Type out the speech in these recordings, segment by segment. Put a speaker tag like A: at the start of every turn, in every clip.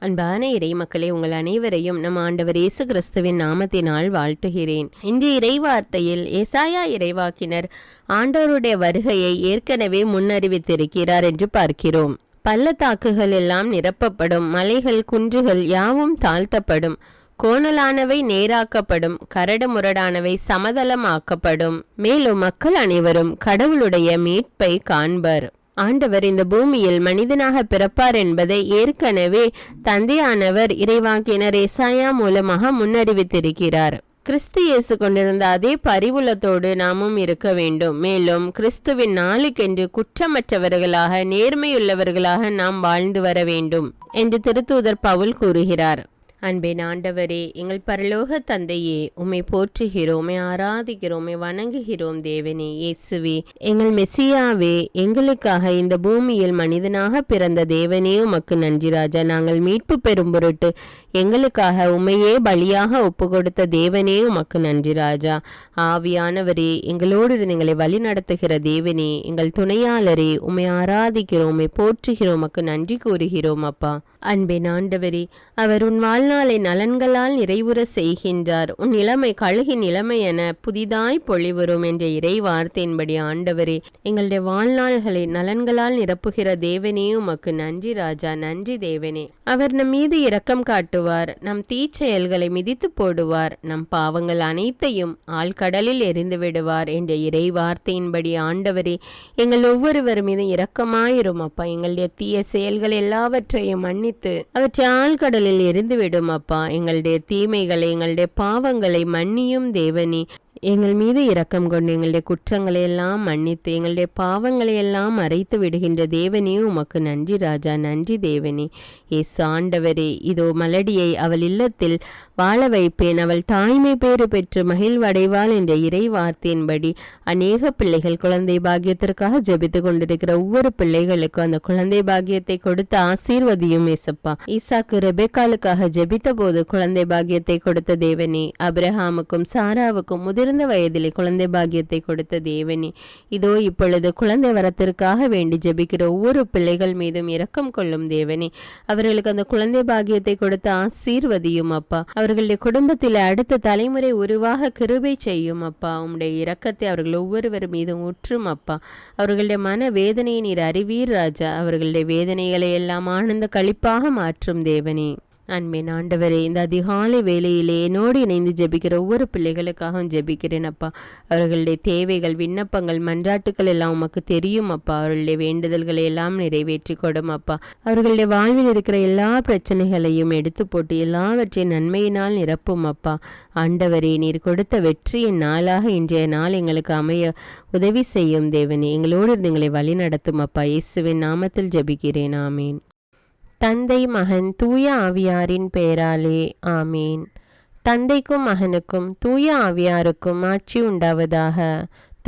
A: அன்பான இறை மக்களே, உங்கள் அனைவரையும் நம் ஆண்டவர் இயேசு கிறிஸ்துவின் நாமத்தினால் வாழ்த்துகிறேன். இந்த இறைவார்த்தையில் ஏசாயா இறைவாக்கினர் ஆண்டவருடைய வருகையை ஏற்கனவே முன்னறிவித்திருக்கிறார் என்று பார்க்கிறோம். பள்ளத்தாக்குகள் எல்லாம் நிரப்பப்படும், மலைகள் குன்றுகள் யாவும் தாழ்த்தப்படும், கோணலானவை நேராக்கப்படும், கரடு முரடானவை சமதளமாக்கப்படும். மேலும் மக்கள் அனைவரும் கடவுளுடைய மீட்பை காண்பர். ஆண்டவர் இந்த பூமியில் மனிதனாக பிறப்பார் என்பதை ஏற்கனவே தந்தையானவர் இறைவாக்கினர் ஏசாயா மூலமாக முன்னறிவித்திருக்கிறார். கிறிஸ்து இயேசு கொண்டிருந்த அதே பரிவுள்ளத்தோடு நாமும் இருக்க வேண்டும். மேலும் கிறிஸ்துவின் நாளுக்கென்று குற்றமற்றவர்களாக நேர்மையுள்ளவர்களாக நாம் வாழ்ந்து வர வேண்டும் என்று திருத்தூதர் பவுல் கூறுகிறார். அன்பின் ஆண்டவரே, எங்கள் பரலோக தந்தையே, உம்மை போற்றுகிறோம், உம்மை ஆராதிக்கிறோம், உம்மை வணங்குகிறோம். தேவனே, இயேசுவே, எங்கள் மெசியாவே, எங்களுக்காக இந்த பூமியில் மனிதனாக பிறந்த தேவனே, உமக்கு நன்றி ராஜா. நாங்கள் மீட்பு பெறும் பொருட்டு எங்களுக்காக உம்மையே பலியாக ஒப்பு கொடுத்த தேவனே, உமக்கு நன்றி ராஜா. ஆவியானவரே, எங்களோடு இருந்து எங்களை வழி நடத்துகிற தேவனே, எங்கள் துணையாளரே, உம்மை ஆராதிக்கிறோம், உம்மை போற்றுகிறோம், உமக்கு நன்றி கூறுகிறோம் அப்பா. அன்பின் ஆண்டவரே, அவர் உன் வாழ்நாளை நலன்களால் நிறைவுற செய்கின்றார். உன் நிலைமை கழுகின் நிலைமை என புதிதாய் பொழிவரும் என்ற இறை வார்த்தையின்படி ஆண்டவரே, எங்களுடைய வாழ்நாள்களை நலன்களால் நிரப்புகிற தேவனே, உமக்கு நன்றி ராஜா. நன்றி தேவனே. அவர் நம் மீது இரக்கம் காட்டுவார், நம் தீச்செயல்களை மிதித்து போடுவார், நம் பாவங்கள் அனைத்தையும் ஆழ்கடலில் எரிந்து விடுவார் என்ற இறை வார்த்தையின்படி ஆண்டவரே, எங்கள் ஒவ்வொருவர் மீதும் இரக்கமாயிரும் அப்பா. எங்களுடைய தீய செயல்கள் எல்லாவற்றையும் மன்னித்து அவற்றை ஆழ்கடலில் எரிந்துவிடும் அப்பா. எங்களுடைய தீமைகளை, எங்களுடைய பாவங்களை மன்னியும் தேவனே. எங்கள் மீது இரக்கம் கொண்டு எங்களுடைய குற்றங்களை எல்லாம் மன்னித்து எங்களுடைய பாவங்களை எல்லாம் மறைத்து விடுகின்ற தேவனே, உமக்கு நன்றி ராஜா. நன்றி தேவனே. இயேசு ஆண்டவரே, இதோ மலடியை அவள் இல்லத்தில் வாழ வைப்பேன், அவள் தாய்மை பேறு பெற்று மகிழ்வடைவாள் என்ற இறை வார்த்தையின்படி அநேக பிள்ளைகள் குழந்தை பாக்கியத்திற்காக ஜெபித்து கொண்டிருக்கிற ஒவ்வொரு பிள்ளைகளுக்கும் அந்த குழந்தை பாக்கியத்தை கொடுத்து ஆசீர்வதியும் ஏசப்பா. ஈசாக்கு ரெபெக்காலுக்காக ஜெபித்த போது குழந்தை பாக்கியத்தை கொடுத்த தேவனே, அபிரஹாமுக்கும் சாராவுக்கும் முதிர்ந்த வயதிலே குழந்தை பாக்கியத்தை கொடுத்த தேவனே, இதோ இப்பொழுது குழந்தை வரத்திற்காக வேண்டி ஜெபிக்கிற ஒவ்வொரு பிள்ளைகள் மீதும் இரக்கம் கொள்ளும் தேவனே. அவர்களுக்கு அந்த குழந்தை பாக்கியத்தை கொடுத்து ஆசீர்வதியும் அப்பா. அவர்களுடைய குடும்பத்தில் அடுத்த தலைமுறை உருவாக கிருபை செய்யும் அப்பா. உம்முடைய இரக்கத்தை அவர்கள் ஒவ்வொருவர் மீதும் ஊற்றும் அப்பா. அவர்களுடைய மன வேதனையை நீர் அறிவீர் ராஜா. அவர்களுடைய வேதனைகளை எல்லாம் ஆனந்த களிப்பாக மாற்றும் தேவனே. அன்பின் ஆண்டவரே, இந்த அதிகாலை வேளையிலே என்னோடு இணைந்து ஜெபிக்கிற ஒவ்வொரு பிள்ளைகளுக்காகவும் ஜெபிக்கிறேன் அப்பா. அவர்களுடைய தேவைகள், விண்ணப்பங்கள், மன்றாட்டுக்கள் எல்லாம் உமக்கு தெரியும் அப்பா. அவர்களுடைய வேண்டுதல்களை எல்லாம் நிறைவேற்றி கொடும் அப்பா. அவர்களுடைய வாழ்வில் இருக்கிற எல்லா பிரச்சனைகளையும் எடுத்து போட்டு எல்லாவற்றையும் நன்மையினால் நிரப்பும் அப்பா. ஆண்டவரே, நீர் கொடுத்த வெற்றியின் நாளாக இன்றைய நாள் எங்களுக்கு அமைய உதவி செய்யும் தேவனே. எங்களோடு இருந்து எங்களை வழி நடத்தும் அப்பா. இயேசுவின் நாமத்தில் ஜெபிக்கிறேன். ஆமீன். தந்தை, மகன், தூய ஆவியாரின் பெயராலே ஆமீன். தந்தைக்கும் மகனுக்கும் தூய ஆவியாருக்கும் ஆட்சி உண்டாவதாக.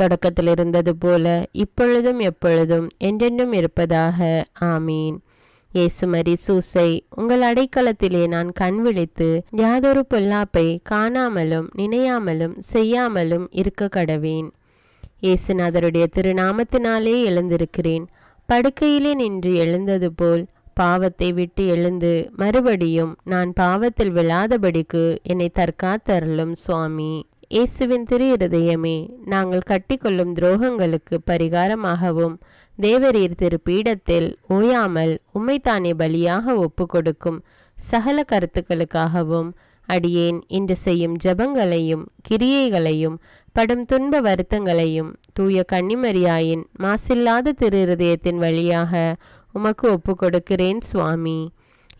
A: தொடக்கத்தில் இருந்தது போல இப்பொழுதும் எப்பொழுதும் என்றென்றும் இருப்பதாக ஆமீன். இயேசுமரி சூசை, உங்கள் அடைக்கலத்திலே நான் கண் விழித்து யாதொரு பொல்லாப்பை காணாமலும் நினையாமலும் செய்யாமலும் இருக்க கடவேன். இயேசுநாதருடைய திருநாமத்தினாலே எழுந்திருக்கிறேன். படுக்கையிலே நின்று எழுந்தது போல் பாவத்தை விட்டு எழுந்து மறுபடியும் நான் பாவத்தில் விழாதபடிக்கு என்னை தற்காத்தருளும் சுவாமி. இயேசுவின் திரு இருதயமே, நாங்கள் கட்டிக்கொள்ளும் துரோகங்களுக்கு பரிகாரமாகவும் தேவரீர் திரு பீடத்தில் ஓயாமல் உம்மைத்தானே பலியாக ஒப்பு கொடுக்கும் சகல கருத்துக்களுக்காகவும் அடியேன் இன்று செய்யும் ஜபங்களையும் கிரியைகளையும் படும் துன்ப வருத்தங்களையும் தூய கன்னிமரியாயின் மாசில்லாத திரு இருதயத்தின் வழியாக உமக்கு ஒப்பு கொடுக்கிறேன் சுவாமி.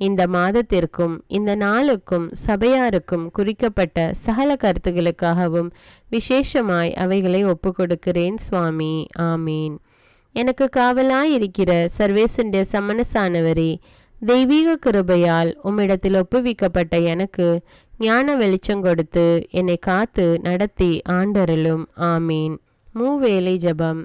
A: இந்த மாதத்திற்கும் இந்த நாளுக்கும் சபையாருக்கும் குறிக்கப்பட்ட சகல கருத்துகளுக்காகவும் விசேஷமாய் அவைகளை ஒப்பு கொடுக்கிறேன் சுவாமி. ஆமீன். எனக்கு காவலாயிருக்கிற சர்வேசுடைய சமணசானவரே, தெய்வீக கிருபையால் உம்மிடத்தில் ஒப்புவிக்கப்பட்ட எனக்கு ஞான வெளிச்சம் கொடுத்து என்னை காத்து நடத்தி ஆண்டருளும். ஆமீன். மூவேளை ஜபம்.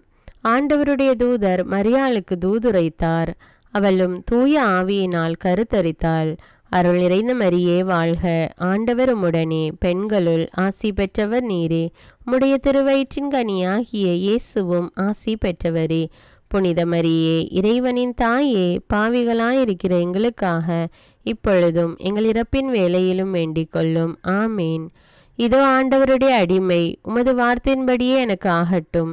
A: ஆண்டவருடைய தூதர் மரியாளுக்கு தூதுரைத்தார். அவளும் தூய ஆவியினால் கருத்தரித்தாள். அருள் நிறைந்த மரியே வாழ்க, ஆண்டவர் உம்முடனே, பெண்களுள் ஆசி பெற்றவர் நீரே. உம்முடைய திருவயிற்றின் கனியாகிய இயேசுவும் ஆசி பெற்றவரே. புனித மரியே, இறைவனின் தாயே, பாவிகளாயிருக்கிற எங்களுக்காக இப்பொழுதும் எங்கள் இறப்பின் வேளையிலும் வேண்டிக் கொள்ளும். ஆமேன். இதோ ஆண்டவருடைய அடிமை, உமது வார்த்தையின்படியே எனக்கு ஆகட்டும்.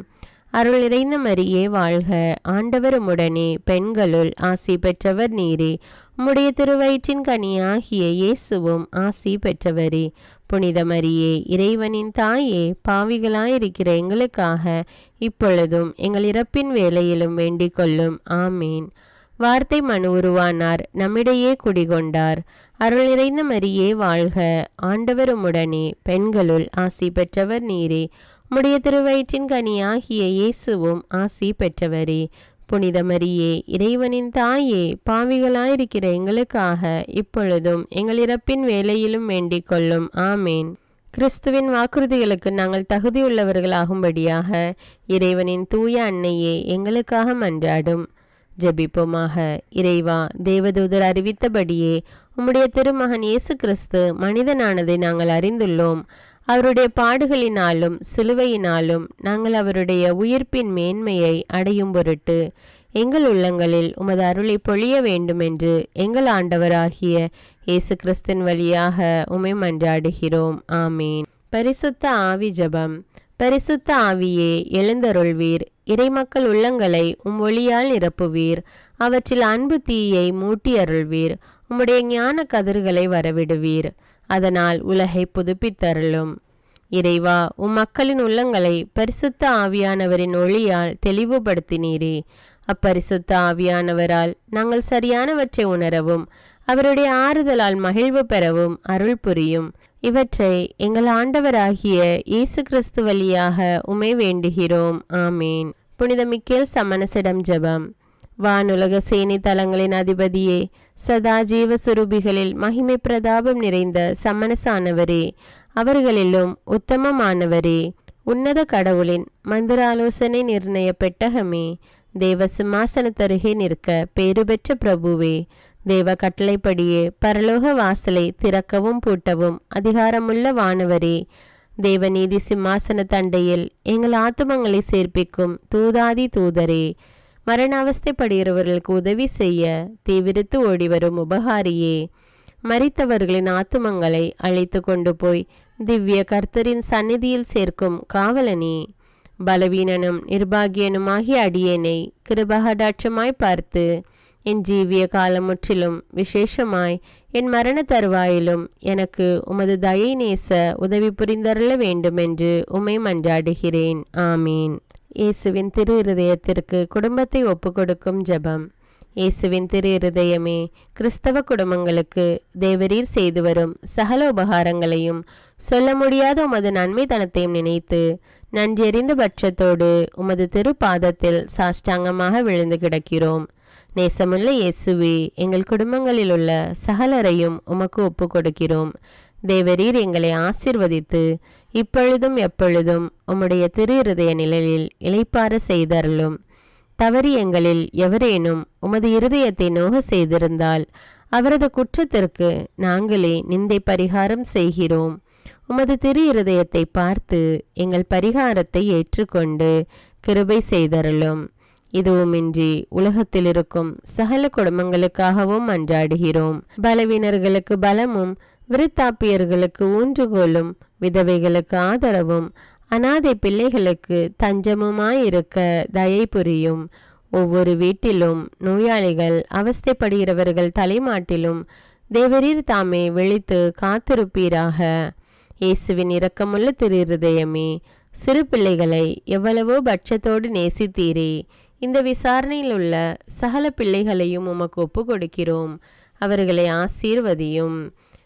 A: அருள் நிறைந்த மரியே வாழ்க, ஆண்டவர் உம்முடனே, பெண்களுள் ஆசி பெற்றவர் நீரே. உம்முடைய திருவயிற்றின் கனியாகிய இயேசுவும் ஆசி பெற்றவரே. புனித மரியே, இறைவனின் தாயே, பாவிகளாயிருக்கிற எங்களுக்காக இப்பொழுதும் எங்கள் இறப்பின் வேளையிலும் வேண்டிக் கொள்ளும். ஆமேன். வார்த்தை மனு உருவானார், நம்மிடையே குடிகொண்டார். அருள் நிறைந்த மரியே வாழ்க, ஆண்டவர் உம்முடனே, பெண்களுள் ஆசி பெற்றவர் நீரே. உம்முடைய திருவயிற்றின் கனியாகிய இயேசுவும் ஆசி பெற்றவரே. புனித மரியே, இறைவனின் தாயே, பாவிகளாயிருக்கிற எங்களுக்காக இப்பொழுதும் எங்கள் இறப்பின் வேளையிலும் வேண்டிக் கொள்ளும். ஆமேன். கிறிஸ்துவின் வாக்குறுதிகளுக்கு நாங்கள் தகுதியுள்ளவர்களாகும்படியாக இறைவனின் தூய அன்னையே எங்களுக்காக மன்றாடும். ஜெபிப்போமாக. இறைவா, தேவதூதர் அறிவித்தபடியே உம்முடைய திருமகன் இயேசு கிறிஸ்து மனிதனானதை நாங்கள் அறிந்துள்ளோம். அவருடைய பாடுகளினாலும் சிலுவையினாலும் நாங்கள் அவருடைய உயிர்ப்பின் மேன்மையை அடையும் பொருட்டு எங்கள் உள்ளங்களில் உமது அருளை பொழிய வேண்டுமென்று எங்கள் ஆண்டவராகிய இயேசு கிறிஸ்தின் வழியாக உம்மை மன்றாடுகிறோம். ஆமீன். பரிசுத்த ஆவி ஜெபம். பரிசுத்த ஆவியே, எழுந்தருள்வீர். இறைமக்கள் உள்ளங்களை ஒளியால் நிரப்புவீர். அவற்றில் அன்பு தீயை மூட்டி அருள்வீர். உம்முடைய ஞான கதிர்களை வரவிடுவீர். அதனால் உலகை புதுப்பித்தருளும். இறைவா, மக்களின் உள்ளங்களை பரிசுத்த ஆவியானவரின் ஒளியால் தெளிவுபடுத்தினீரே. அப்பரிசுத்த ஆவியானவரால் நாங்கள் சரியானவற்றை உணரவும் அவருடைய ஆறுதலால் மகிழ்வு பெறவும் அருள் புரியும். இவற்றை எங்கள் ஆண்டவராகிய இயேசு கிறிஸ்து வழியாக உம்மை வேண்டுகிறோம். ஆமேன். புனித மிக்கேல் சமணசிடம் ஜெபம். வானுலக சேனை தலங்களின் அதிபதியே, சதா ஜீவ சுரூபிகளில் மகிமை பிரதாபம் நிறைந்த சமணசானவரே, அவர்களிலும் உத்தமமானவரே, உன்னத கடவுளின் மந்திராலோசனை நிர்ணய பெட்டகமே, தேவ சிம்மாசனத்தருகே நிற்க பேறு பெற்ற பிரபுவே, தேவ கட்டளைப்படியே பரலோக வாசலை திறக்கவும் பூட்டவும் அதிகாரமுள்ள வானவரே, தேவநீதி சிம்மாசன தண்டையில் எங்கள் ஆத்துமங்களை சேர்ப்பிக்கும் தூதாதி தூதரே, மரண அவஸ்தைப்படுகிறவர்களுக்கு உதவி செய்ய தீவிரித்து ஓடிவரும் உபகாரியே, மரித்தவர்களின் ஆத்துமங்களை அழைத்து கொண்டு போய் திவ்ய கர்த்தரின் சந்நிதியில் சேர்க்கும் காவலனே, பலவீனனும் நிர்பாகியனுமாகிய அடியேனை கிருபகடாட்சமாய் பார்த்து என் ஜீவிய காலம் முற்றிலும் விசேஷமாய் என் மரண தருவாயிலும் எனக்கு உமது தயை நேச உதவி புரிந்தருள வேண்டுமென்று உம்மை மன்றாடுகிறேன். ஆமீன். இயேசுவின் திரு இருதயத்திற்கு குடும்பத்தை ஒப்புக்கொடுக்கும் ஜெபம். இயேசுவின் திரு இருதயமே, கிறிஸ்தவ குடும்பங்களுக்கு தேவரீர் செய்து வரும் சகல உபகாரங்களையும் சொல்ல முடியாத உமது நன்மைத்தனத்தையும் நினைத்து நன்றியறிந்த பட்சத்தோடு உமது திரு பாதத்தில் சாஷ்டாங்கமாக விழுந்து கிடக்கிறோம். நேசமுள்ள இயேசுவே, எங்கள் குடும்பங்களில் உள்ள சகலரையும் உமக்கு ஒப்பு கொடுக்கிறோம். தேவரீர் எங்களை ஆசிர்வதித்து இப்பொழுதும் எப்பொழுதும் உம்முடைய திரு இருதய நிழலில் இளைப்பாற செய்தருளும். தவறி எங்களில் எவரேனும் உமது இருதயத்தை நோக செய்திருந்தால் அவரது குற்றத்திற்கு நாங்களே நிந்தை பரிகாரம் செய்கிறோம். உமது திரு இருதயத்தை பார்த்து எங்கள் பரிகாரத்தை ஏற்றுக்கொண்டு கிருபை செய்தருளும். இதுவுமின்றி உலகத்தில் இருக்கும் சகல குடும்பங்களுக்காகவும் மன்றாடுகிறோம். பலவீனர்களுக்கு பலமும், விருத்தாப்பியர்களுக்கு ஊன்றுகோலும், விதவைகளுக்கு ஆதரவும், அனாதை பிள்ளைகளுக்கு தஞ்சமுமாயிருக்க தயை புரியும். ஒவ்வொரு வீட்டிலும் நோயாளிகள் அவஸ்தைப்படுகிறவர்கள் தலைமாட்டிலும் தேவரீர் தாமே விழித்து காத்திருப்பீராக. இயேசுவின் இரக்கமுள்ள திரு இருதயமே, சிறு பிள்ளைகளை எவ்வளவோ பட்சத்தோடு நேசித்தீரே. இந்த விசாரணையில் உள்ள சகல பிள்ளைகளையும் உமக்கு ஒப்பு கொடுக்கிறோம். அவர்களை ஆசீர்வதியும்.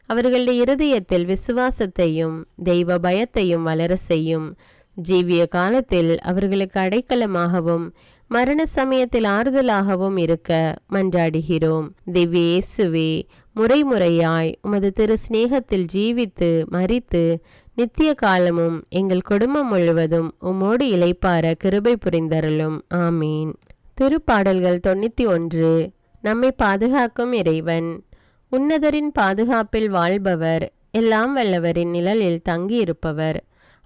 A: அவர்களுடைய இருதயத்தில் விசுவாசத்தையும் தெய்வ பயத்தையும் வளர செய்யும். ஜீவிய காலத்தில் அவர்களுக்கு அடைக்கலமாகவும் மரண சமயத்தில் ஆறுதலாகவும் இருக்க மன்றாடுகிறோம். திவ்ய இயேசுவே, முறைமுறையாய் உமது திரு சிநேகத்தில் ஜீவித்து மரித்து நித்திய காலமும் எங்கள் குடும்பம் முழுவதும் உம்மோடு இளைப்பார கிருபை புரிந்தருளும். ஆமீன். திருப்பாடல்கள் 91. நம்மை பாதுகாக்கும் இறைவன். உன்னதரின் பாதுகாப்பில் வாழ்பவர், எல்லாம் வல்லவரின் நிழலில் தங்கியிருப்பவர்.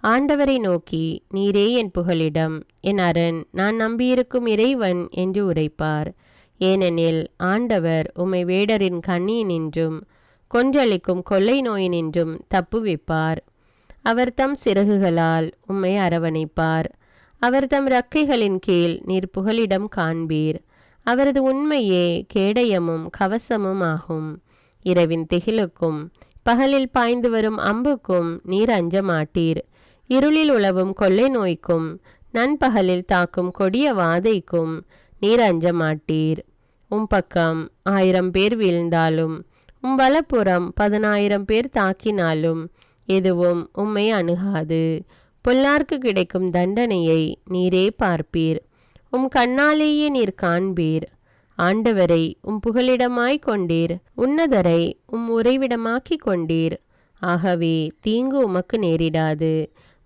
A: ஆண்டவரை நோக்கி, நீரே என் புகலிடம், என் அரண், நான் நம்பியிருக்கும் இறைவன் என்று உரைப்பார். ஏனெனில் ஆண்டவர் உம்மை வேடரின் கண்ணியினின்றும் கொன்றளிக்கும் கொள்ளை நோயினின்றும் தப்புவிப்பார். அவர் தம் சிறகுகளால் உம்மை அரவணைப்பார். அவர் தம் இறக்கைகளின் கீழ் நீர் புகலிடம் காண்பீர். அவரது உண்மையே கேடயமும் கவசமும் ஆகும். இரவின் திகிலுக்கும் பகலில் பாய்ந்து வரும் அம்புக்கும் நீர் அஞ்ச மாட்டீர். இருளில் உலவும் கொள்ளை நோய்க்கும் நண்பகலில் தாக்கும் கொடிய வாதைக்கும் நீர் அஞ்ச மாட்டீர். பக்கம் 1000 பேர் வீழ்ந்தாலும் வலப்புறம் 10,000 பேர் தாக்கினாலும் எதுவும் உம்மை அணுகாது. பொல்லார்க்கு கிடைக்கும் தண்டனையை நீரே பார்ப்பீர். கண்ணாலேயே நீர் காண்பீர். ஆண்டவரை புகலிடமாய் கொண்டீர். உன்னதரை உறைவிடமாக்கி கொண்டீர். ஆகவே தீங்கு உமக்கு நேரிடாது.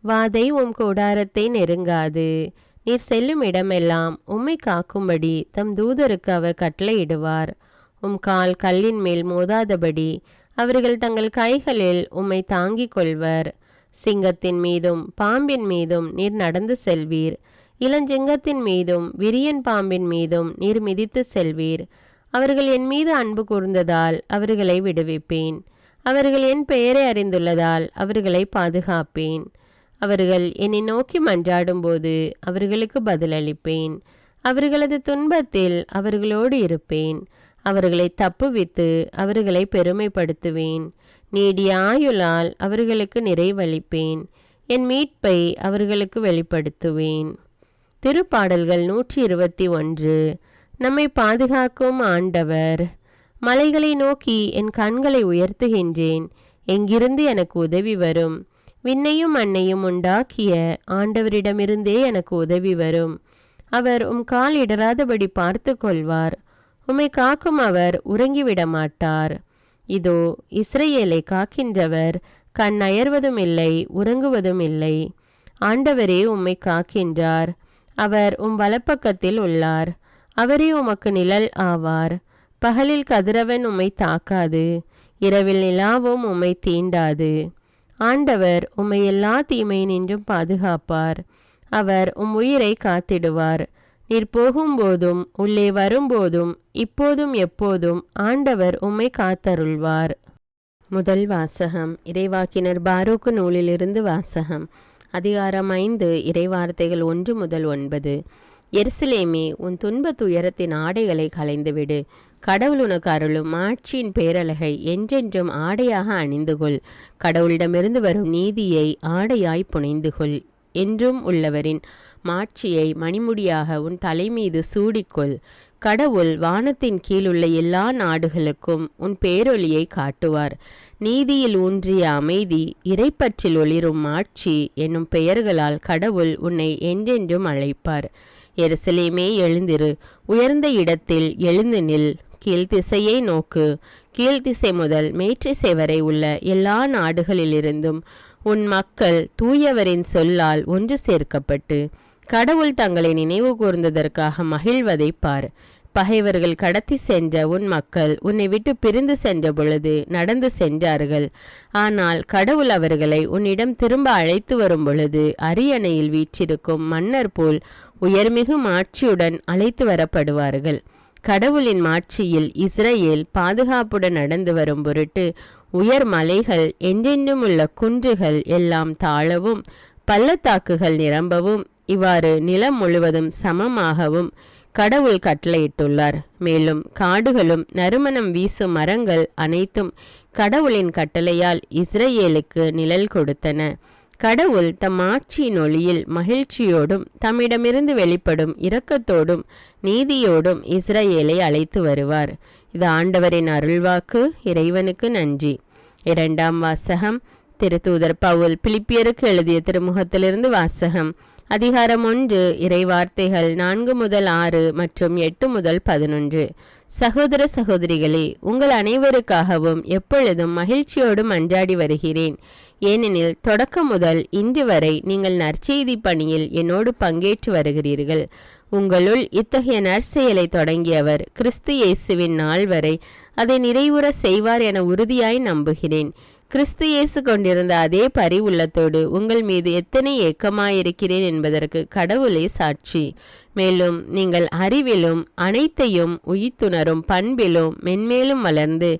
A: வாதை கூடாரத்தை நெருங்காது. நீர் செல்லும் இடமெல்லாம் உம்மை காக்கும்படி தம் தூதருக்கு அவர் கட்டளையிடுவார். கால் கல்லின் மேல் மோதாதபடி அவர்கள் தங்கள் கைகளில் உம்மை தாங்கிக் கொள்வர். சிங்கத்தின் மீதும் பாம்பின் மீதும் நீர் நடந்து செல்வீர். இளஞ்சிங்கத்தின் மீதும் விரியன் பாம்பின் மீதும் நீர் மிதித்து செல்வீர். அவர்கள் என் மீது அன்பு கூர்ந்ததால் அவர்களை விடுவிப்பேன். அவர்கள் என் பெயரை அறிந்துள்ளதால் அவர்களை பாதுகாப்பேன். அவர்கள் என்னை நோக்கி மன்றாடும்போது அவர்களுக்கு பதிலளிப்பேன். அவர்களது துன்பத்தில் அவர்களோடு இருப்பேன். அவர்களை தப்புவித்து அவர்களை பெருமைப்படுத்துவேன். நீடிய ஆயுளால் அவர்களுக்கு நிறைவளிப்பேன். என் மீட்பை அவர்களுக்கு வெளிப்படுத்துவேன். திருப்பாடல்கள் 121. நம்மை பாதுகாக்கும் ஆண்டவர். மலைகளை நோக்கி என் கண்களை உயர்த்துகின்றேன். எங்கிருந்து எனக்கு உதவி வரும்? விண்ணையும் மண்ணையும் உண்டாக்கிய ஆண்டவரிடமிருந்தே எனக்கு உதவி வரும். அவர் கால் இடராதபடி பார்த்து கொள்வார். உம்மை காக்கும் அவர் உறங்கிவிட மாட்டார். இதோ இஸ்ரவேலை காக்கின்றவர் கண் அயர்வதும் இல்லை, உறங்குவதும் இல்லை. ஆண்டவரே உம்மை காக்கின்றார். அவர் வலப்பக்கத்தில் உள்ளார். அவரே உமக்கு நிழல் ஆவார். பகலில் கதிரவன் உம்மை தாக்காது. இரவில் நிலாவும் உம்மை தீண்டாது. ஆண்டவர் உம்மை எல்லா தீமையினின்றும் பாதுகாப்பார். அவர் உயிரை காத்திடுவார். நீர் போகும்போதும் உள்ளே வரும்போதும் இப்போதும் எப்போதும் ஆண்டவர் உம்மை காத்தருள்வார். முதல் வாசகம். இறைவாக்கினர் பாரூக்கு நூலிலிருந்து வாசகம். அதிகாரம் 5. இறைவார்த்தைகள் 1 முதல் 9. எருசலேமே, உன் துன்ப துயரத்தின் ஆடைகளை களைந்துவிடு. கடவுள் உனக்கு அருளும் ஆட்சியின் பேரழகை என்றென்றும் ஆடையாக அணிந்துகொள். கடவுளிடமிருந்து வரும் நீதியை ஆடையாய் புனைந்துகொள். என்றும் உள்ளவரின் மாட்சியை மணிமுடியாக உன் தலைமீது சூடிக்கொள். கடவுள் வானத்தின் கீழுள்ள எல்லா நாடுகளுக்கும் உன் பேரொளியை காட்டுவார். நீதியில் ஊன்றிய அமைதி, இறைப்பற்றில் ஒளிரும் ஆட்சி என்னும் பெயர்களால் கடவுள் உன்னை என்றென்றும் அழைப்பார். எருசலேமே, எழுந்திரு. உயர்ந்த இடத்தில் எழுந்து நில். கீழ்த்திசையை நோக்கு. கீழ்த்திசை முதல் மேற்றிசை வரை உள்ள எல்லா நாடுகளிலிருந்தும் உன் மக்கள் தூயவரின் சொல்லால் ஒன்று சேர்க்கப்பட்டு கடவுள் தங்களை நினைவு கூர்ந்ததற்காக மகிழ்வதை பார். பகைவர்கள் கடத்தி சென்ற உன் மக்கள் உன்னை விட்டு பிரிந்து சென்ற பொழுது நடந்து சென்றார்கள். ஆனால் கடவுள் அவர்களை உன்னிடம் திரும்ப அழைத்து வரும் பொழுது அரியணையில் வீற்றிருக்கும் மன்னர் போல் உயர்மிகு மாட்சியுடன் அழைத்து வரப்படுவார்கள். கடவுளின் மாட்சியில் இஸ்ரேல் பாதுகாப்புடன் நடந்து வரும் பொருட்டு உயர் மலைகள் என்றென்றும் உள்ள குன்றுகள் எல்லாம் தாழவும் பள்ளத்தாக்குகள் நிரம்பவும் இவ்வாறு நிலம் முழுவதும் சமமாகவும் கடவுள் கட்டளையிட்டுள்ளார். மேலும் காடுகளும் நறுமணம் வீசும் மரங்கள் அனைத்தும் கடவுளின் கட்டளையால் இஸ்ரேலுக்கு நிழல் கொடுத்தன. கடவுள் தம் ஆட்சியின் ஒளியில் மகிழ்ச்சியோடும் தம்மிடமிருந்து வெளிப்படும் இரக்கத்தோடும் நீதியோடும் இஸ்ரேலை அழைத்து வருவார். இது ஆண்டவரின் அருள்வாக்கு. இறைவனுக்கு நன்றி. 2ஆம் வாசகம். திருத்தூதர் பவுல் பிலிப்பியருக்கு எழுதிய திருமுகத்திலிருந்து வாசகம். அதிகாரம் 1. இறைவார்த்தைகள் 4 முதல் 6 மற்றும் 8 முதல் 11. சகோதர சகோதரிகளே, உங்கள் அனைவருக்காகவும் எப்பொழுதும் மகிழ்ச்சியோடு மன்றாடி வருகிறேன். ஏனெனில் தொடக்கம் முதல் இன்று வரை நீங்கள் நற்செய்தி பணியில் என்னோடு பங்கேற்று வருகிறீர்கள். உங்களுள் இத்தகைய நற்செயலை தொடங்கியவர் கிறிஸ்து இயேசுவின் நாள் வரை அதை நிறைவுற செய்வார் என உறுதியாய் நம்புகிறேன். கிறிஸ்து இயேசு கொண்டிருந்த அதே பரிவுள்ளத்தோடு உங்கள் மீது எத்தனை ஏக்கமாயிருக்கிறேன் என்பதற்கு கடவுளே சாட்சி. மேலும் நீங்கள் அறிவிலும் அனைத்தையும் உயிர்த்துணரும் பண்பிலும் மென்மேலும் வளர்ந்து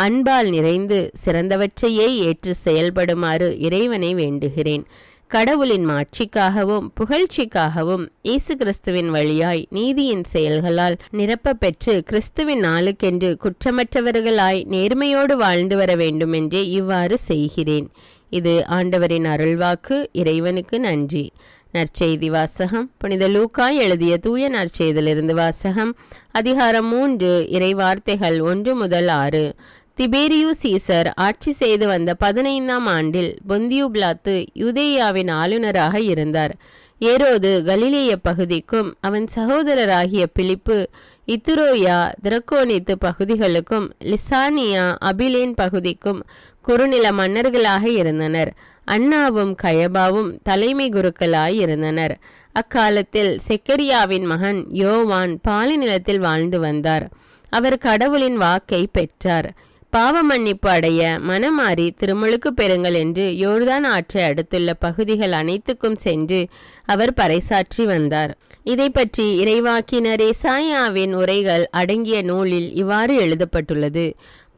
A: அன்பால் நிறைந்து சிறந்தவற்றையே ஏற்று செயல்படுமாறு இறைவனை வேண்டுகிறேன். கடவுளின் மாட்சிக்காகவும் புகழ்ச்சிக்காகவும் இயேசு கிறிஸ்துவின் வழியாய் நீதியின் செயல்களால் நிரப்ப பெற்று கிறிஸ்துவின் நாளுக்கென்று குற்றமற்றவர்களாய் நேர்மையோடு வாழ்ந்து வர வேண்டுமென்றே இவ்வாறு செய்கிறேன். இது ஆண்டவரின் அருள்வாக்கு. இறைவனுக்கு நன்றி. நற்செய்தி வாசகம். புனித லூக்கா எழுதிய தூய நற்செய்தியிலிருந்து வாசகம். அதிகாரம் 3, இறைவார்த்தைகள் 1 முதல் 6. திபேரியு சீசர் ஆட்சி செய்து வந்த 15ஆம் ஆண்டில் பொந்தியு பிலாத்து யூதேயாவின் ஆளுநராக இருந்தார். ஏரோது கலிலேய பகுதிக்கும் அவன் சகோதரராகிய பிலிப்பு இத்துரோயா திரக்கோனித்து பகுதிகளுக்கும் லிசானியா அபிலேன் பகுதிக்கும் குறுநில மன்னர்களாக இருந்தனர். அன்னாவும் கயபாவும் தலைமை குருக்களாய் இருந்தனர். அக்காலத்தில் செக்கரியாவின் மகன் யோவான் பாலி நிலத்தில் வாழ்ந்து வந்தார். அவர் கடவுளின் வாக்கை பெற்றார். பாவ மன்னிப்பு அடைய மனமாறி திருமுழுக்கு பெறுங்கள் என்று யோர்தான் ஆற்றை அடுத்துள்ள பகுதிகள் அனைத்துக்கும் சென்று அவர் பறைசாற்றி வந்தார். இதை பற்றி இறைவாக்கினர் எசாயாவின் உரைகள் அடங்கிய நூலில் இவ்வாறு எழுதப்பட்டுள்ளது.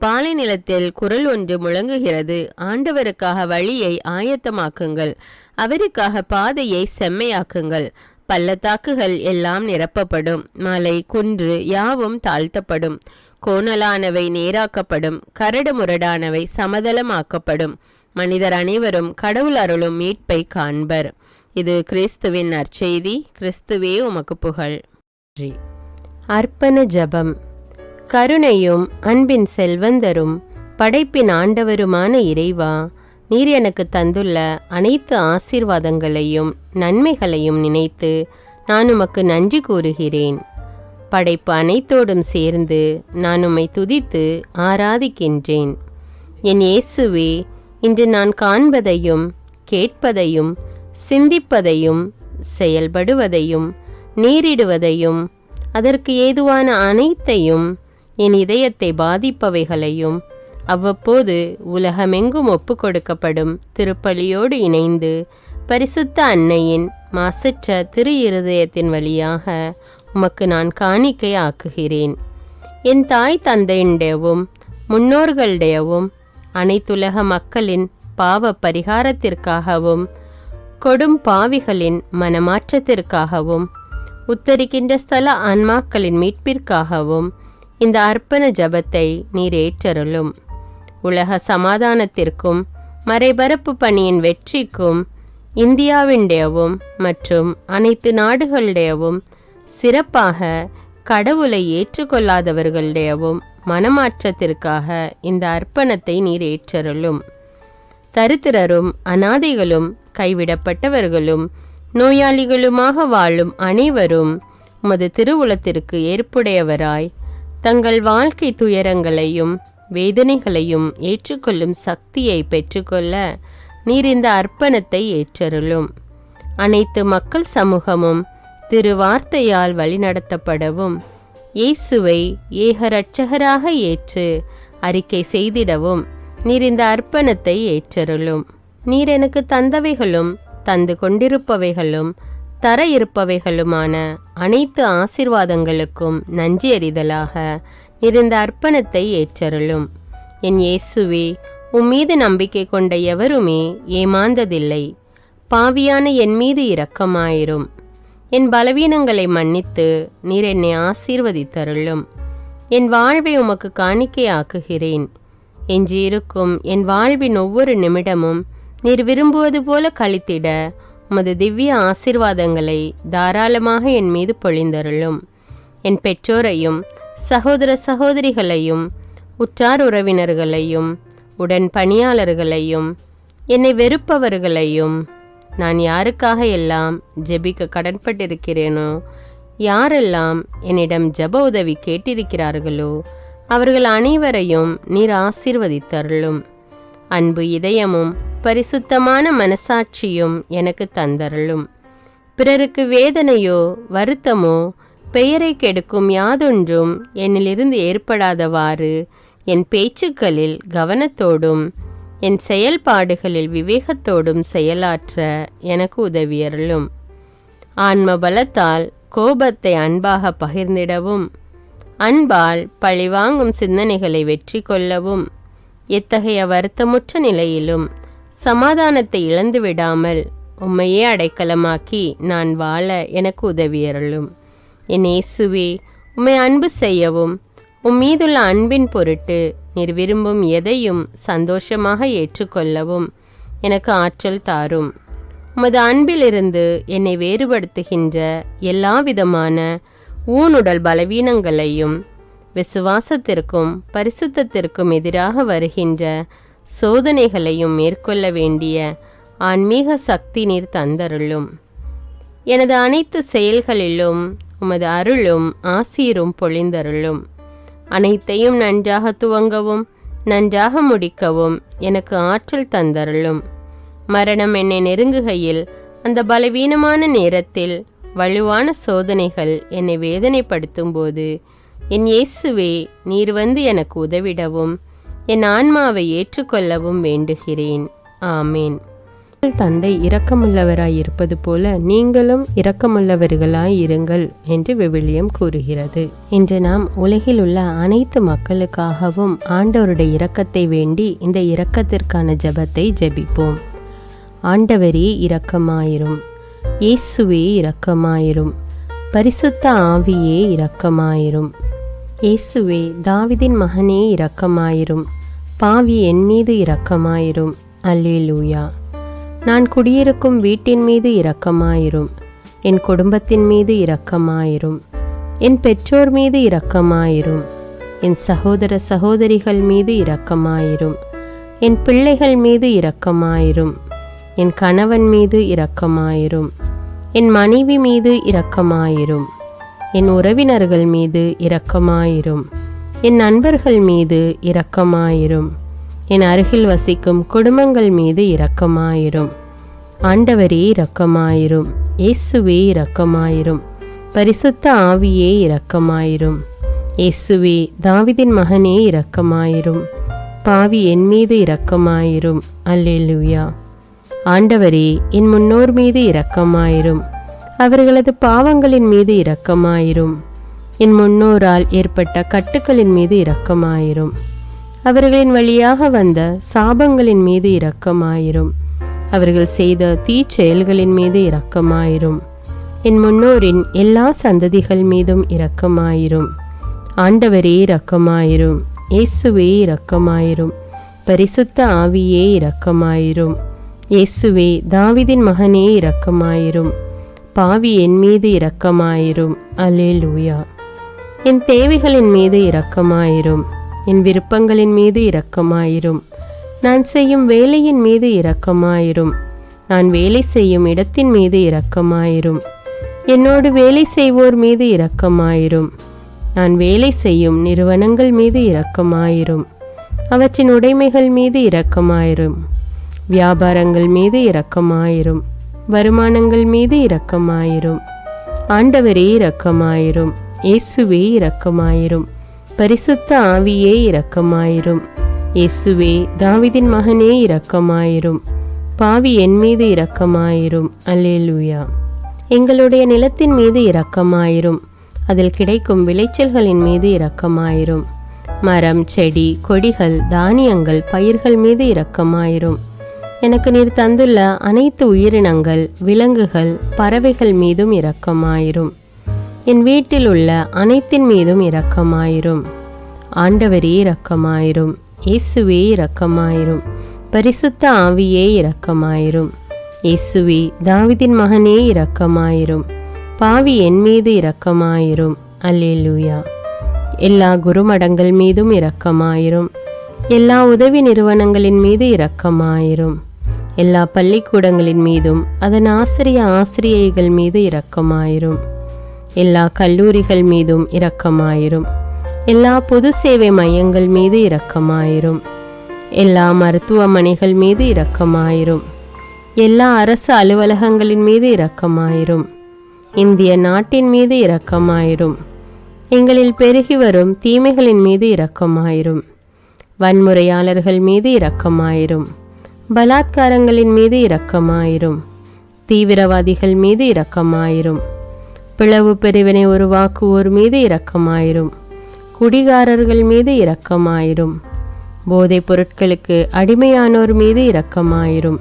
A: பாலை நிலத்தில் குரல் ஒன்று முழங்குகிறது, ஆண்டவருக்காக வழியை ஆயத்தமாக்குங்கள், அவருக்காக பாதையை செம்மையாக்குங்கள். பள்ளத்தாக்குகள் எல்லாம் நிரப்பப்படும், மலை குன்று யாவும் தாழ்த்தப்படும், கோணலானவை நேராக்கப்படும், கரடு முரடானவை சமதளமாக்கப்படும். மனிதர் அனைவரும் கடவுள் அருளும் மீட்பை காண்பர். இது கிறிஸ்துவின் நற்செய்தி. கிறிஸ்துவே உமக்கு புகழ். அர்ப்பண ஜபம். கருணையும் அன்பின் செல்வந்தரும் படைப்பின் ஆண்டவருமான இறைவா, நீர் எனக்கு தந்துள்ள அனைத்து ஆசீர்வாதங்களையும் நன்மைகளையும் நினைத்து நான் உமக்கு நன்றி கூறுகிறேன். படைப்பு அனைத்தோடும் சேர்ந்து நான் உம்மை துதித்து ஆராதிக்கின்றேன். என் இயேசுவே, இன்று நான் காண்பதையும் கேட்பதையும் சிந்திப்பதையும் செயல்படுவதையும் நேரிடுவதையும் அதற்கு ஏதுவான அனைத்தையும் என் இதயத்தை பாதிப்பவைகளையும் அவ்வப்போது உலகமெங்கும் ஒப்பு கொடுக்கப்படும் திருப்பலியோடு இணைந்து பரிசுத்த அன்னையின் மாசற்ற திரு இருதயத்தின் வழியாக உமக்கு நான் காணிக்கை ஆக்குகிறேன். என் தாய் தந்தையுடையவும் முன்னோர்களுடையவும் அனைத்துலக மக்களின் பாவ பரிகாரத்திற்காகவும் கொடும் பாவிகளின் மனமாற்றத்திற்காகவும் உத்தரிக்கின்ற ஸ்தல ஆன்மாக்களின் மீட்பிற்காகவும் இந்த அர்ப்பண ஜபத்தை நீர் ஏற்றருளும். உலக சமாதானத்திற்கும் மறைபரப்பு பணியின் வெற்றிக்கும் இந்தியாவினுடையவும் மற்றும் அனைத்து நாடுகளுடையவும் சிறப்பாக கடவுளை ஏற்றுக்கொள்ளாதவர்களுடையவும் மனமாற்றத்திற்காக இந்த அர்ப்பணத்தை நீர் ஏற்றருளும். தரித்திரரும் அனாதைகளும் கைவிடப்பட்டவர்களும் நோயாளிகளுமாக வாழும் அனைவரும் உமது திருவுளத்திற்கு ஏற்புடையவராய் தங்கள் வாழ்க்கை துயரங்களையும் வேதனைகளையும் ஏற்றுக்கொள்ளும் சக்தியை பெற்றுக்கொள்ள நீர் இந்த அர்ப்பணத்தை ஏற்றருளும். அனைத்து மக்கள் சமூகமும் திருவார்த்தையால் வழிநடத்தப்படவும் இயேசுவை ஏக இரட்சகராக ஏற்று அறிக்கை செய்திடவும் நீர் இந்த அர்ப்பணத்தை ஏற்றருளும். நீர் எனக்கு தந்தவைகளும் தந்து கொண்டிருப்பவைகளும் தர இருப்பவைகளுமான அனைத்து ஆசீர்வாதங்களுக்கும் நன்றி அறிதலாக நீர் இந்த அர்ப்பணத்தை ஏற்றருளும். என் இயேசுவே, உம்மீது நம்பிக்கை கொண்ட எவருமே ஏமாந்ததில்லை. பாவியான என் மீது இரக்கமாயிரும். என் பலவீனங்களை மன்னித்து நீர் என்னை ஆசீர்வதித்தருளும். என் வாழ்வை உமக்கு காணிக்கையாக்குகிறேன். எஞ்சியிருக்கும் என் வாழ்வின் ஒவ்வொரு நிமிடமும் நீர் விரும்புவது போல கழித்திட உமது திவ்ய ஆசீர்வாதங்களை தாராளமாக என் மீது பொழிந்தருளும். என் பெற்றோரையும் சகோதர சகோதரிகளையும் உற்றார் உறவினர்களையும் உடன் பணியாளர்களையும் என்னை வெறுப்பவர்களையும் நான் யாருக்காக எல்லாம் ஜெபிக்க கடன்பட்டிருக்கிறேனோ, யாரெல்லாம் என்னிடம் ஜெப உதவி கேட்டிருக்கிறார்களோ அவர்கள் அனைவரையும் நீர் ஆசீர்வதித்தருளும். அன்பு இதயமும் பரிசுத்தமான மனசாட்சியும் எனக்கு தந்தருளும். பிறருக்கு வேதனையோ வருத்தமோ பெயரை கெடுக்கும் யாதொன்றும் என்னிலிருந்து ஏற்படாதவாறு என் பேச்சுக்களில் கவனத்தோடும் என் செயல்பாடுகளில் விவேகத்தோடும் செயலாற்ற எனக்கு உதவியருளும். ஆன்ம பலத்தால் கோபத்தை அன்பாக பகிர்ந்திடவும், அன்பால் பழிவாங்கும் சிந்தனைகளை வெற்றி கொள்ளவும், எத்தகைய வருத்தமுற்ற நிலையிலும் சமாதானத்தை இழந்து விடாமல் உம்மையே அடைக்கலமாக்கி நான் வாழ எனக்கு உதவியருளும். என் இயேசுவே, உம்மை அன்பு செய்யவும் மீதுள்ள அன்பின் பொருட்டு நீர் விரும்பும் எதையும் சந்தோஷமாக ஏற்றுக்கொள்ளவும் எனக்கு ஆற்றல் தாரும். உமது அன்பிலிருந்து என்னை வேறுபடுத்துகின்ற எல்லா விதமான ஊனுடல் பலவீனங்களையும் விசுவாசத்திற்கும் பரிசுத்தத்திற்கும் எதிராக வருகின்ற சோதனைகளையும் மேற்கொள்ள வேண்டிய ஆன்மீக சக்தி நீர் தந்தருளும். எனது அனைத்து செயல்களிலும் உமது அருளும் ஆசீரும் பொழிந்தருளும். அனைத்தையும் நன்றாக துவங்கவும் நன்றாக முடிக்கவும் எனக்கு ஆற்றல் தந்தருளும். மரணம் என்னை நெருங்குகையில் அந்த பலவீனமான நேரத்தில் வலுவான சோதனைகள் என்னை வேதனைப்படுத்தும் போது என் இயேசுவே, நீர் வந்து எனக்கு உதவிடவும் என் ஆன்மாவை ஏற்றுக்கொள்ளவும் வேண்டுகிறேன். ஆமேன். தந்தை இரக்கமுள்ளவராய் இருப்பது போல நீங்களும் இரக்கமுள்ளவர்களாய் இருங்கள் என்று விவிலியம் கூறுகிறது. இன்று நாம் உலகில் உள்ள அனைத்து மக்களுக்காகவும் ஆண்டவருடைய இரக்கத்தை வேண்டி இந்த இரக்கத்திற்கான ஜெபத்தை ஜெபிப்போம். ஆண்டவரே இரக்கமாயிரும், இயேசுவே இரக்கமாயிரும், பரிசுத்த ஆவியே இரக்கமாயிரும். இயேசுவே, தாவீதின் மகனே இரக்கமாயிரும், பாவி என் மீது இரக்கமாயிரும். அல்லேலூயா. நான் குடியிருக்கும் வீட்டின் மீது இரக்கமாயிரும், என் குடும்பத்தின் மீது இரக்கமாயிரும், என் பெற்றோர் மீது இரக்கமாயிரும், என் சகோதர சகோதரிகள் மீது இரக்கமாயிரும், என் பிள்ளைகள் மீது இரக்கமாயிரும், என் கணவன் மீது இரக்கமாயிரும், என் மனைவி மீது இரக்கமாயிரும், என் உறவினர்கள் மீது இரக்கமாயிரும், என் நண்பர்கள் மீது இரக்கமாயிரும், என் அருகில் வசிக்கும் குடும்பங்கள் மீது இரக்கமாயிரும். ஆண்டவரே இரக்கமாயிரும், இயேசுவே இரக்கமாயிரும், பரிசுத்த ஆவியே இரக்கமாயிரும். இயேசுவே, தாவீதின் மகனே இரக்கமாயிரும், பாவி என் மீது இரக்கமாயிரும். அல்லேலூயா. ஆண்டவரே, என் முன்னோர் மீது இரக்கமாயிரும், அவர்களது பாவங்களின் மீது இரக்கமாயிரும். என் முன்னோரால் ஏற்பட்ட கட்டுக்களின் மீது இரக்கமாயிரும், அவர்களின் வழியாக வந்த சாபங்களின் மீது இரக்கமாயிரும், அவர்கள் செய்த தீச்செயல்களின் மீது இரக்கமாயிரும். என் முன்னோரின் எல்லா சந்ததிகள் மீதும் இரக்கமாயிரும். ஆண்டவரே இரக்கமாயிரும், இயேசுவே இரக்கமாயிரும், பரிசுத்த ஆவியே இரக்கமாயிரும். இயேசுவே, தாவீதின் மகனே இரக்கமாயிரும், பாவி என் மீது இரக்கமாயிரும். அல்லேலூயா. என் தேவைகளின் மீது இரக்கமாயிரும், என் விருப்பங்களின் மீது இரக்கமாயிரும். நான் செய்யும் வேலையின் மீது இரக்கமாயிரும், நான் வேலை செய்யும் இடத்தின் மீது இரக்கமாயிரும். என்னோடு வேலை செய்வோர் மீது இரக்கமாயிரும், நான் வேலை செய்யும் நிறுவனங்கள் மீது இரக்கமாயிரும். அவற்றின் உடைமைகள் மீது இரக்கமாயிரும், வியாபாரங்கள் மீது இரக்கமாயிரும், வருமானங்கள் மீது இரக்கமாயிரும். ஆண்டவரே இரக்கமாயிரும், இயேசுவே இரக்கமாயிரும், பரிசுத்த ஆவியே இரக்கமாயிரும். இயேசுவே, தாவீதின் மகனே இரக்கமாயிரும், பாவி என் மீது இரக்கமாயிரும். அல்லேலூயா. எங்களுடைய நிலத்தின் மீது இரக்கமாயிரும், அதில் கிடைக்கும் விளைச்சல்களின் மீது இரக்கமாயிரும். மரம், செடி, கொடிகள், தானியங்கள், பயிர்கள் மீது இரக்கமாயிரும். எனக்கு நீர் தந்துள்ள அனைத்து உயிரினங்கள், விலங்குகள், பறவைகள் மீதும் இரக்கமாயிரும். என் வீட்டில் உள்ள அனைத்தின் மீதும் இரக்கமாயிரும். ஆண்டவரே இரக்கமாயிரும், இயேசுவே இரக்கமாயிரும், பரிசுத்த ஆவியே இரக்கமாயிரும். இயேசுவே, தாவீதின் மகனே இரக்கமாயிரும், பாவி என் மீது இரக்கமாயிரும். அல்லேலூயா. எல்லா குருமடங்கள் மீதும் இரக்கமாயிரும், எல்லா உதவி நிறுவனங்களின் மீது இரக்கமாயிரும், எல்லா பள்ளிக்கூடங்களின் மீதும் அதன் ஆசிரியைகள் மீது இரக்கமாயிரும், எல்லா கல்லூரிகள் மீதும் இரக்கமாயிரும், எல்லா பொது சேவை மையங்கள் மீது இரக்கமாயிரும், எல்லா மருத்துவமனைகள் மீது இரக்கமாயிரும், எல்லா அரசு அலுவலகங்களின் மீது இரக்கமாயிரும், இந்திய நாட்டின் மீது இரக்கமாயிரும், எங்களில் பெருகி வரும் தீமைகளின் மீது இரக்கமாயிரும், வன்முறையாளர்கள் மீது இரக்கமாயிரும். பலாத்காரங்களின் மீது இரக்கமாயிரும். தீவிரவாதிகள் மீது இரக்கமாயிரும். பிளவு பிரிவினை உருவாக்குவோர் மீது இரக்கமாயிரும். குடிகாரர்கள் மீது இரக்கமாயிரும். போதைப் பொருட்களுக்கு அடிமையானோர் மீது இரக்கமாயிரும்.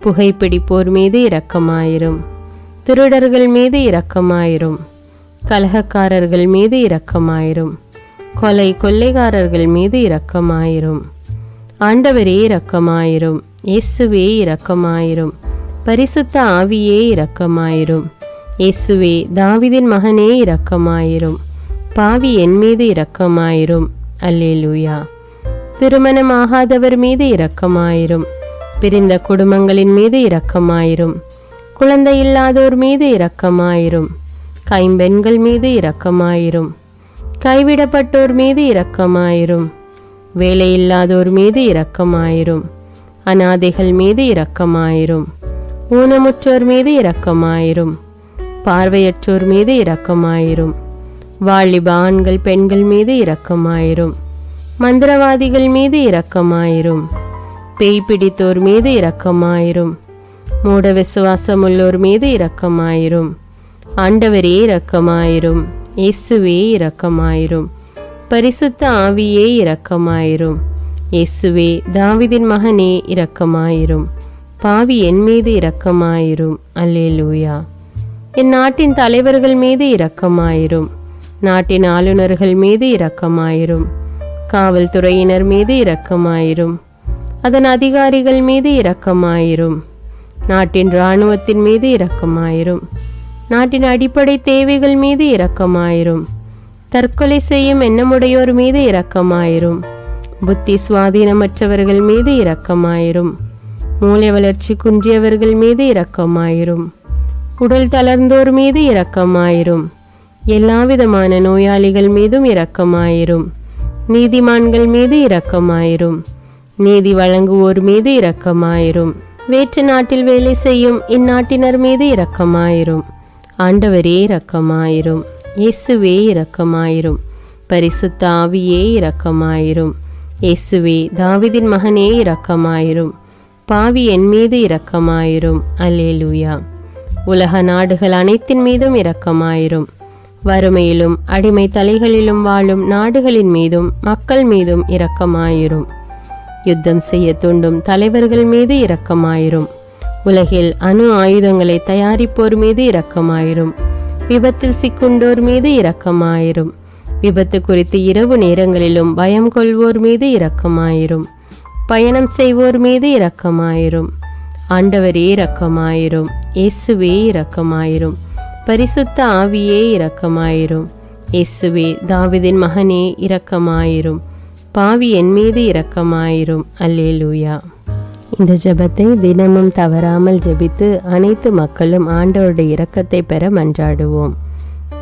A: புகைப்பிடிப்போர் மீது இரக்கமாயிரும். திருடர்கள் மீது இரக்கமாயிரும். கலகக்காரர்கள் மீது இரக்கமாயிரும். கொள்ளைக்காரர்கள் மீது இரக்கமாயிரும். ஆண்டவரே இரக்கமாயிரும். இயேசுவே இரக்கமாயிரும். பரிசுத்த ஆவியே இரக்கமாயிரும். இயேசுவே தாவீதின் மகனே இரக்கமாயிரும். பாவி என் மீது இரக்கமாயிரும். அல்லேலூயா. திருமணமாகாதவர் மீது இரக்கமாயிரும். பிரிந்த குடும்பங்களின் மீது இரக்கமாயிரும். குழந்தை இல்லாதோர் மீது இரக்கமாயிரும். கைம்பெண்கள் மீது இரக்கமாயிரும். கைவிடப்பட்டோர் மீது இரக்கமாயிரும். வேலையில்லாதோர் மீது இரக்கமாயிரும். அநாதைகள் மீது இரக்கமாயிரும். ஊனமுற்றோர் மீது இரக்கமாயிரும். பார்வையற்றோர் மீது இரக்கமாயிரும். வாலிப ஆண்கள் பெண்கள் மீது இரக்கமாயிரும். மந்திரவாதிகள் மீது இரக்கமாயிரும். பேய் பிடித்தோர் மீது இரக்கமாயிரும். மூட விசுவாசமுள்ளோர் மீது இரக்கமாயிரும். ஆண்டவரே இரக்கமாயிரும். இயேசுவே இரக்கமாயிரும். பரிசுத்த ஆவியே இரக்கமாயிரும். இயேசுவே தாவீதின் மகனே இரக்கமாயிரும். பாவி என் மீது இரக்கமாயிரும். அல்லேலூயா. என் நாட்டின் தலைவர்கள் மீது இரக்கமாயிரும். நாட்டின் ஆளுநர்கள் மீது இரக்கமாயிரும். காவல்துறையினர் மீது இரக்கமாயிரும். அதன் அதிகாரிகள் மீது இரக்கமாயிரும். நாட்டின் இராணுவத்தின் மீது இரக்கமாயிரும். நாட்டின் அடிப்படை தேவைகள் மீது இரக்கமாயிரும். தற்கொலை செய்யும் எண்ணமுடையோர் மீது இரக்கமாயிரும். புத்தி சுவாதீனமற்றவர்கள் மீது இரக்கமாயிரும். மூளை வளர்ச்சி குன்றியவர்கள் மீது இரக்கமாயிரும். உடல் தளர்ந்தோர் மீது இரக்கமாயிரும். எல்லாவிதமான நோயாளிகள் மீதும் இரக்கமாயிரும். நீதிமான்கள் மீது இரக்கமாயிரும். நீதி வழங்குவோர் மீது இரக்கமாயிரும். வேற்று நாட்டில் வேலை செய்யும் இந்நாட்டினர் மீது இரக்கமாயிரும். ஆண்டவரே இரக்கமாயிரும். இயேசுவே இரக்கமாயிரும். பரிசுத்த ஆவியே இரக்கமாயிரும். இயேசுவே தாவீதின் மகனே இரக்கமாயிரும். பாவி என் மீது இரக்கமாயிரும். அல்லேலூயா. உலக நாடுகள் அனைத்தின் மீதும் இரக்கமாயிரும். வறுமையிலும் அடிமை தலைகளிலும் வாழும் நாடுகளின் மீதும் மக்கள் மீதும் இரக்கமாயிரும். யுத்தம் செய்ய தூண்டும் தலைவர்கள் மீது இரக்கமாயிரும். உலகில் அணு ஆயுதங்களை தயாரிப்போர் மீது இரக்கமாயிரும். விபத்தில் சிக்குண்டோர் மீது இரக்கமாயிரும். விபத்து குறித்து இரவு நேரங்களிலும் பயம் கொள்வோர் மீது இரக்கமாயிரும். பயணம் செய்வோர் மீது இரக்கமாயிரும். ஆண்டவரே இரக்கமாயிரும். இயேசுவே இரக்கமாயிரும். பரிசுத்த ஆவியே இரக்கமாயிரும். இயேசுவே தாவீதின் மகனே இரக்கமாயிரும். பாவி என் மீது இரக்கமாயிரும். அல்லேலூயா. இந்த ஜெபத்தை தினமும் தவறாமல் ஜெபித்து அனைத்து மக்களும் ஆண்டவருடைய இரக்கத்தை பெற மன்றாடுவோம்.